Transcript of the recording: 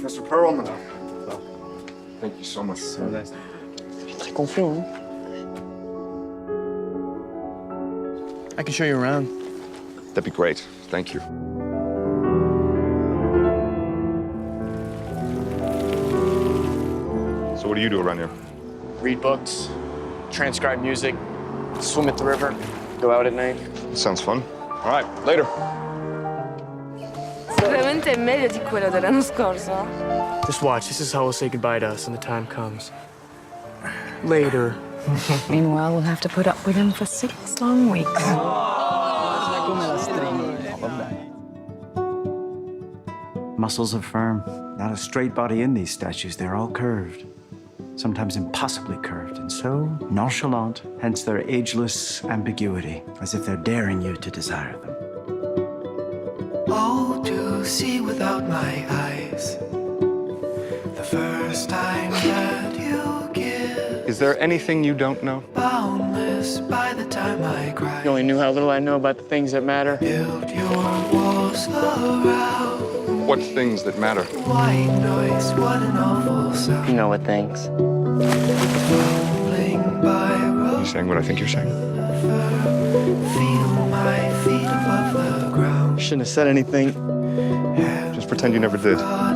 Mr. Perlman. Thank you so much. Je suis très confiant, hein. I can show you around. That'd be great. Thank you. So what do you do around here? Read books, transcribe music, swim at the river, go out at night. Sounds fun. All right, later. Sicuramente è meglio di quello dell'anno scorso. Just watch, this is how we'll say goodbye to us when the time comes. Later. Meanwhile, we'll have to put up with him for 6 long weeks. Muscles are firm. Not a straight body in these statues. They're all curved. Sometimes impossibly curved, and so nonchalant, hence their ageless ambiguity, as if they're daring you to desire them. Oh, to see without my eyes, the first time that you give, Is there anything you don't know? boundless by the time I cry. You only knew how little I know about the things that matter. Build your walls around, What things that matter? white noise, what an awful sound. You know what things. Tumbling by You road, saying what I think you're saying? feel my feet above the ground. Shouldn't have said anything. Just pretend you never did. God